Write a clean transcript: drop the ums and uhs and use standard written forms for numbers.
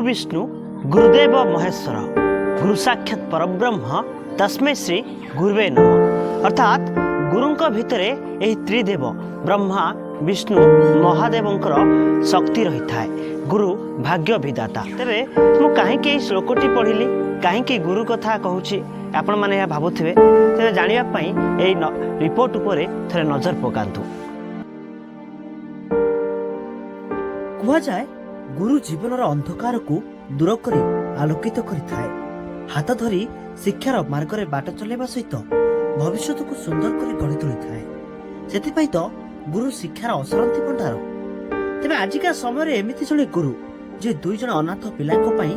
गुरु विष्णु गुरुदेव महेश्वर गुरु साक्षात परब्रह्म तस्मै श्री गुरुवे नमः। अर्थात गुरुंक भितरे एही त्रिदेव ब्रह्मा विष्णु महादेवंकर शक्ति रही थाए। गुरु भाग्य विदाता। तेबे मु काहेकि श्लोकटी पढ़िली काहेकि गुरु कथा कहूछि आपण माने या भाबुथिबे। तेबे जानिया पई एही रिपोर्ट उपरे थरे नजर पकांतु। कुआ जाए गुरु जीवनर अंधकार को दूर कर आलोकित करिथाए। हाथ धरी शिक्षार मार्ग में बाट चलेबा सहित भविष्य को सुंदर कर गढ़ी तोलिथाए। सेथिपई तो गुरु शिक्षार असरंती भंडार। तेबे आजिका समय एमिति जणे गुरु जे दुई जण अनाथ पिलांको पई